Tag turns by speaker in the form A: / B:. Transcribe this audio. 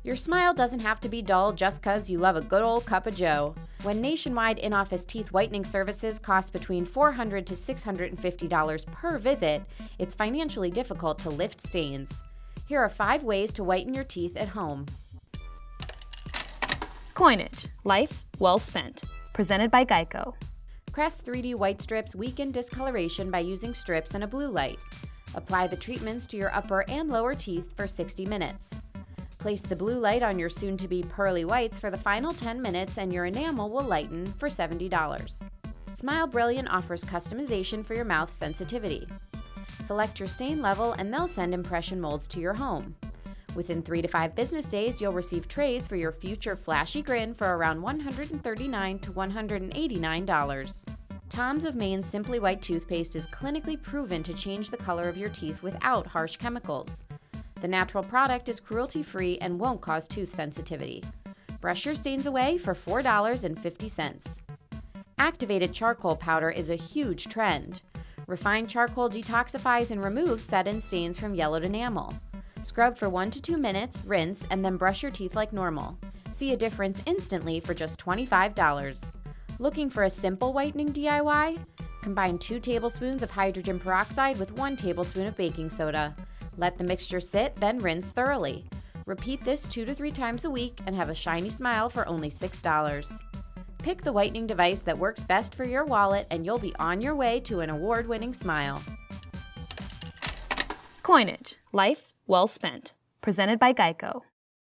A: Your smile doesn't have to be dull just 'cause you love a good old cup of joe. When nationwide in-office teeth whitening services cost between $400 to $650 per visit, it's financially difficult to lift stains. Here are 5 ways to whiten your teeth at home.
B: Coinage. Life well spent. Presented by Geico.
A: Crest 3D White Strips weaken discoloration by using strips and a blue light. Apply the treatments to your upper and lower teeth for 60 minutes. Place the blue light on your soon-to-be pearly whites for the final 10 minutes and your enamel will lighten for $70. Smile Brilliant offers customization for your mouth sensitivity. Select your stain level and they'll send impression molds to your home. Within 3 to 5 business days, you'll receive trays for your future flashy grin for around $139 to $189. Tom's of Maine Simply White toothpaste is clinically proven to change the color of your teeth without harsh chemicals. The natural product is cruelty-free and won't cause tooth sensitivity. Brush your stains away for $4.50. Activated charcoal powder is a huge trend. Refined charcoal detoxifies and removes set-in stains from yellowed enamel. Scrub for 1 to 2 minutes, rinse, and then brush your teeth like normal. See a difference instantly for just $25. Looking for a simple whitening DIY? Combine 2 tablespoons of hydrogen peroxide with 1 tablespoon of baking soda. Let the mixture sit, then rinse thoroughly. Repeat this 2 to 3 times a week and have a shiny smile for only $6. Pick the whitening device that works best for your wallet and you'll be on your way to an award-winning smile.
B: Coinage. Life well spent. Presented by Geico.